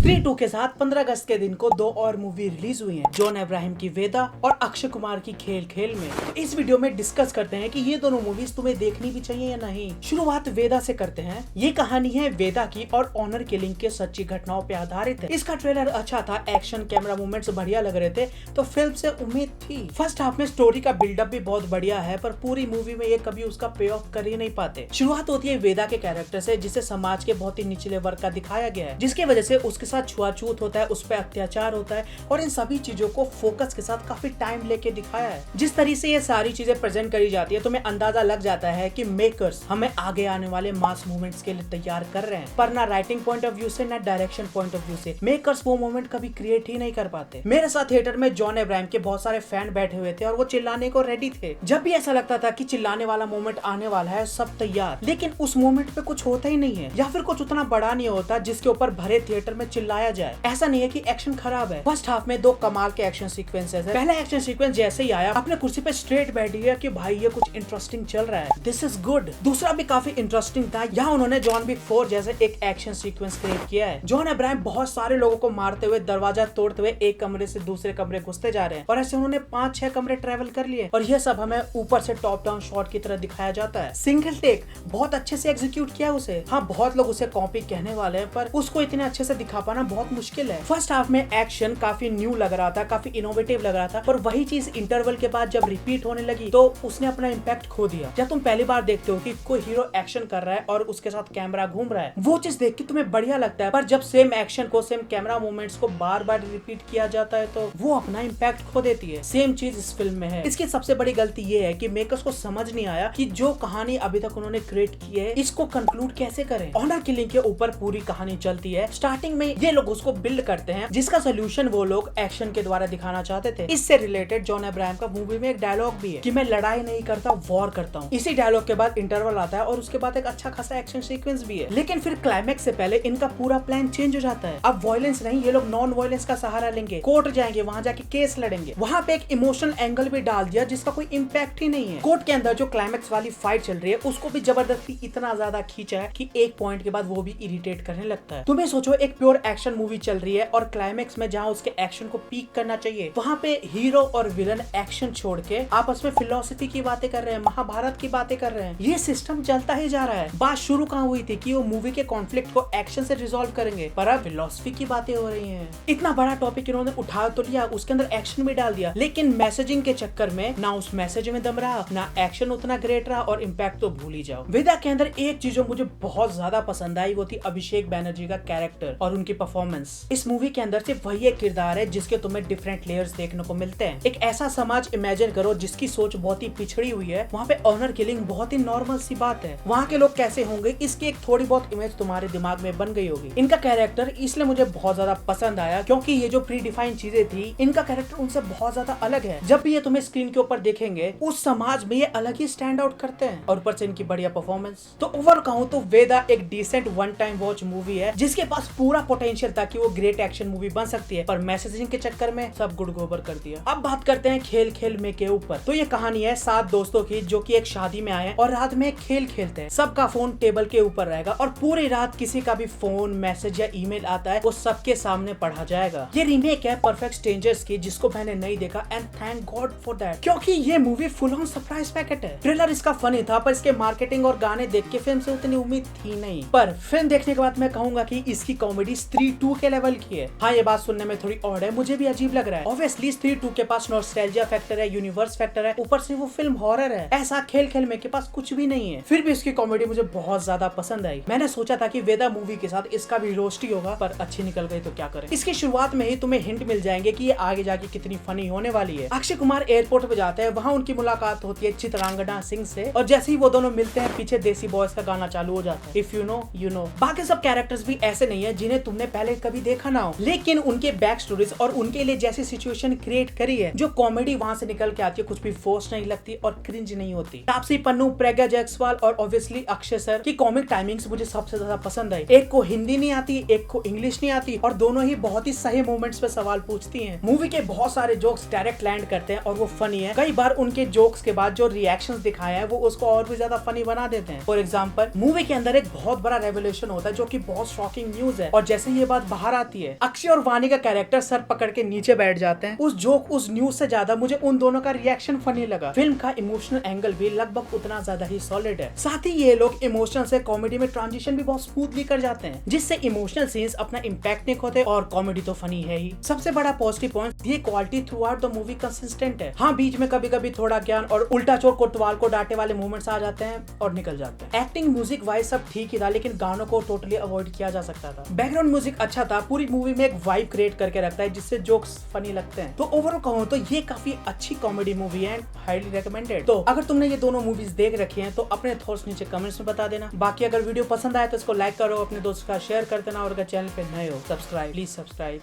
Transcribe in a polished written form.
स्त्री 2 के साथ 15 अगस्त के दिन को 2 और मूवी रिलीज हुई हैं, जॉन अब्राहम की वेदा और अक्षय कुमार की खेल खेल में। तो इस वीडियो में डिस्कस करते हैं कि ये दोनों मूवीज तुम्हें देखनी भी चाहिए या नहीं। शुरुआत वेदा से करते हैं। ये कहानी है वेदा की और ऑनर किलिंग के सच्ची घटनाओं पे आधारित है। इसका ट्रेलर अच्छा था, एक्शन कैमरा मूवमेंट्स बढ़िया लग रहे थे, तो फिल्म से उम्मीद थी। फर्स्ट हाफ में स्टोरी का बिल्डअप भी बहुत बढ़िया है, पर पूरी मूवी में ये कभी उसका पे ऑफ कर ही नहीं पाते। शुरुआत होती है वेदा के कैरेक्टर से, जिसे समाज के बहुत ही निचले वर्ग का दिखाया गया है, जिसकी वजह से उसके साथ छुआछूत होता है, उस पर अत्याचार होता है, और इन सभी चीजों को फोकस के साथ काफी टाइम लेके दिखाया है। जिस तरीके से ये सारी चीजें प्रेजेंट करी जाती है, तुम्हें अंदाजा लग जाता है कि मेकर्स हमें आगे आने वाले मास मूवमेंट्स के लिए तैयार कर रहे हैं, पर ना राइटिंग पॉइंट ऑफ व्यू से ना डायरेक्शन पॉइंट ऑफ व्यू से मेकर्स वो मोमेंट कभी क्रिएट ही नहीं कर पाते। मेरे साथ थिएटर में जॉन अब्राहम के बहुत सारे फैन बैठे हुए थे और वो चिल्लाने को रेडी थे। जब भी ऐसा लगता था कि चिल्लाने वाला मोमेंट आने वाला है, सब तैयार, लेकिन उस मोमेंट पे कुछ होता ही नहीं है, या फिर कुछ उतना बड़ा नहीं होता जिसके ऊपर भरे थिएटर में चिल्लाया जाए। ऐसा नहीं है कि एक्शन खराब है। फर्स्ट हाफ में 2 कमाल के एक्शन सीक्वेंसेस है। पहला एक्शन सीक्वेंस जैसे ही आया, अपने कुर्सी पे स्ट्रेट बैठ गया कि भाई ये कुछ इंटरेस्टिंग चल रहा है, दिस इज गुड। दूसरा भी काफी इंटरेस्टिंग था। यहाँ उन्होंने जॉन विक 4 जैसे एक एक्शन सीक्वेंस क्रिएट किया है। जॉन अब्राहम बहुत सारे लोगों को मारते हुए, दरवाजा तोड़ते हुए एक कमरे से दूसरे कमरे घुसते जा रहे हैं, और ऐसे उन्होंने 5-6 कमरे ट्रेवल कर लिए, और यह सब हमें ऊपर से टॉप डाउन शॉट की तरह दिखाया जाता है। सिंगल टेक बहुत अच्छे से एग्जीक्यूट किया उसे। हाँ, बहुत लोग उसे कॉपी कहने वाले हैं, पर उसको इतने अच्छे से दिखा पाना बहुत मुश्किल है। फर्स्ट हाफ में एक्शन काफी न्यू लग रहा था, काफी इनोवेटिव लग रहा था, पर वही चीज इंटरवल के बाद जब रिपीट होने लगी तो उसने अपना इम्पैक्ट खो दिया। जब तुम पहली बार देखते हो कि कोई हीरो एक्शन कर रहा है और उसके साथ कैमरा घूम रहा है, वो चीज देख के तुम्हें बढ़िया लगता है, पर जब सेम एक्शन को, सेम कैमरा मूवमेंट्स को बार बार रिपीट किया जाता है तो वो अपना इम्पैक्ट खो देती है। सेम चीज इस फिल्म में है। इसकी सबसे बड़ी गलती ये है कि मेकर्स को समझ नहीं आया कि जो कहानी अभी तक उन्होंने क्रिएट की है, इसको कंक्लूड कैसे करें। ऑनर किलिंग के ऊपर पूरी कहानी चलती है। स्टार्टिंग में ये लोग उसको बिल्ड करते हैं, जिसका सोल्यूशन वो लोग एक्शन के द्वारा दिखाना चाहते थे। इससे रिलेटेड जॉन अब्राहम का मूवी में एक डायलॉग भी है कि मैं लड़ाई नहीं करता, वॉर करता हूँ। इसी डायलॉग के बाद इंटरवल आता है और उसके बाद एक अच्छा खासा एक्शन सीक्वेंस भी है, लेकिन फिर क्लाइमैक्स से पहले इनका पूरा प्लान चेंज हो जाता है। अब वायलेंस नहीं, ये लोग नॉन वायलेंस का सहारा लेंगे, कोर्ट जाएंगे, वहां जाके केस लड़ेंगे। वहां पे एक इमोशनल एंगल भी डाल दिया जिसका कोई इम्पैक्ट ही नहीं है। कोर्ट के अंदर जो क्लाइमैक्स वाली फाइट चल रही है, उसको भी जबरदस्ती इतना ज्यादा खींचा है कि एक पॉइंट के बाद वो भी इरिटेट करने लगता है। तुम्हें सोचो, एक प्योर एक्शन मूवी चल रही है और क्लाइमैक्स में जहाँ उसके एक्शन को पीक करना चाहिए, वहाँ पे हीरो और विलन एक्शन छोड़ के आपस में फिलोसफी की बातें कर रहे हैं, महाभारत की बातें कर रहे हैं। ये सिस्टम चलता ही जा रहा है। बात शुरू कहाँ हुई थी कि वो मूवी के कॉन्फ्लिक्ट को एक्शन से रिजॉल्व करेंगे, पर अब फिलोसफी की बातें हो रही हैं। इतना बड़ा टॉपिक इन्होंने उठा तो लिया, उसके अंदर एक्शन भी डाल दिया, लेकिन मैसेजिंग के चक्कर में ना उस मैसेज में दम रहा, ना एक्शन उतना ग्रेट रहा, और इम्पैक्ट तो भूल ही जाओ। वेदा के अंदर एक चीज जो मुझे बहुत ज्यादा पसंद आई, वो थी अभिषेक बैनर्जी का कैरेक्टर और उनकी परफॉर्मेंस। इस मूवी के अंदर सिर्फ वही एक किरदार है जिसके तुम्हें डिफरेंट लेयर्स देखने को मिलते हैं। एक ऐसा समाज इमेजिन करो जिसकी सोच बहुत ही पिछड़ी हुई है, वहाँ पे ऑनर किलिंग बहुत ही नॉर्मल सी बात है। वहाँ के लोग कैसे होंगे, इसकी एक थोड़ी बहुत इमेज तुम्हारे दिमाग में बन गई होगी। इनका कैरेक्टर इसलिए मुझे बहुत ज्यादा पसंद आया क्योंकि ये जो प्री डिफाइंड चीजें थी, इनका कैरेक्टर उनसे बहुत ज्यादा अलग है। जब भी ये तुम्हें स्क्रीन के ऊपर देखेंगे, उस समाज में ये अलग ही स्टैंड आउट करते हैं, और ऊपर से इनकी बढ़िया परफॉर्मेंस। तो ओवरऑल कहूँ तो वेदा एक decent one time watch movie है, जिसके पास पूरा पोटेंशियल था कि वो ग्रेट एक्शन मूवी बन सकती है, पर मैसेजिंग के चक्कर में सब गुड़ गोबर कर दिया। अब बात करते हैं खेल खेल में के ऊपर। तो ये कहानी है 7 दोस्तों की जो कि एक शादी में आए और रात में खेल खेलते हैं। सबका फोन टेबल के ऊपर रहेगा और पूरी रात किसी का भी फोन, मैसेज या ईमेल आता है, वो सबके सामने पढ़ा जाएगा। ये रीमेक है परफेक्ट स्ट्रेंजर्स की, जिसको मैंने नहीं देखा, and thank God for that, क्योंकि ये movie full on surprise packet है। ट्रेलर इसका फनी था, पर इसके मार्केटिंग और गाने देख के फिल्म से उतनी उम्मीद थी नहीं, पर फिल्म देखने के बाद मैं कहूंगा कि इसकी कॉमेडी स्त्री 2 के लेवल की है। हाँ, ये बात सुनने में थोड़ी ऑड है, मुझे भी अजीब लग रहा है। ऑब्वियसली स्त्री 2 के पास नॉस्टैल्जिया फैक्टर है, यूनिवर्स फैक्टर है, ऊपर से वो फिल्म हॉरर है। ऐसा खेल खेल में के पास कुछ भी नहीं है, फिर भी इसकी कॉमेडी मुझे बहुत ज्यादा पसंद आई। मैंने सोचा था कि वेदा मूवी के साथ इसका भी रोस्ट ही होगा, पर अच्छी निकल गई तो क्या करें। इसकी शुरुआत में ही तुम्हें हिंट मिल जाएंगे कि ये आगे जाके कितनी फनी होने वाली है। अक्षय कुमार एयरपोर्ट पे जाते हैं, वहाँ उनकी मुलाकात होती है चित्रांगना सिंह से, और जैसे ही वो दोनों मिलते हैं, पीछे देसी बॉयज का गाना चालू हो जाता है, if you know you know. बाकी सब कैरेक्टर्स भी ऐसे नहीं है जिन्हें तुमने पहले कभी देखा ना हो, लेकिन उनके बैक स्टोरीज और उनके लिए जैसी सिचुएशन क्रिएट करी है, जो कॉमेडी वहाँ से निकल के आती है, कुछ भी फोर्स नहीं लगती और क्रिंज नहीं होती। तापसी पन्नू, प्रज्ञा जायसवाल और ऑब्वियसली अक्षय सर की कॉमिक टाइमिंग्स मुझे सबसे ज्यादा पसंद आई। एक को हिंदी नहीं आती, एक को इंग्लिश नहीं आती, और दोनों ही बहुत ही सही मोमेंट्स पे सवाल पूछती हैं। मूवी के बहुत सारे जोक्स डायरेक्ट लैंड करते हैं और वो फनी है। कई बार उनके जोक्स के बाद जो रिएक्शंस दिखाए हैं, वो उसको और भी ज्यादा फनी बना देते हैं। फॉर एग्जाम्पल, मूवी के अंदर एक बहुत बड़ा रेवोल्यूशन होता है जो कि बहुत शॉकिंग न्यूज है, और जैसे ये बात बाहर आती है। अक्षय और वानी का कैरेक्टर सर पकड़ के नीचे बैठ जाते हैं। उस जोक, उस न्यूज से ज्यादा मुझे उन दोनों का रिएक्शन फनी लगा। फिल्म का इमोशनल एंगल भी लगभग उतना ज्यादा ही सॉलिड है। साथ ही ये लोग इमोशनल से कॉमेडी में ट्रांजिशन भी बहुत स्मूथली कर जाते हैं, जिससे इमोशनल सीन्स अपना इम्पैक्ट नहीं खोते और कॉमेडी तो फनी है ही। सबसे बड़ा पॉजिटिव पॉइंट, ये quality through out the movie consistent है। हाँ, बीच में कभी कभी थोड़ा ज्ञान और उल्टा चोर कोतवाल को डांटे वाले मोमेंट्स आ जाते हैं और निकल जाते हैं। एक्टिंग, म्यूजिक वाइज सब ठीक ही था, लेकिन गानों को टोटली अवॉइड किया जा सकता था। बैकग्राउंड म्यूजिक अच्छा था, पूरी मूवी में एक वाइब क्रिएट करके रखता है, जिससे जोक्स फनी लगते हैं। तो ओवरऑल कहूँ तो ये काफी अच्छी कॉमेडी मूवी है, हाईली रिकमेंडेड। तो अगर तुमने ये दोनों मूवीज देख रखी हैं तो अपने थॉट्स नीचे कमेंट्स में बता देना। बाकी अगर वीडियो पसंद आए तो इसको लाइक करो, अपने दोस्तों का शेयर कर देना, और अगर चैनल पे नए हो प्लीज सब्सक्राइब।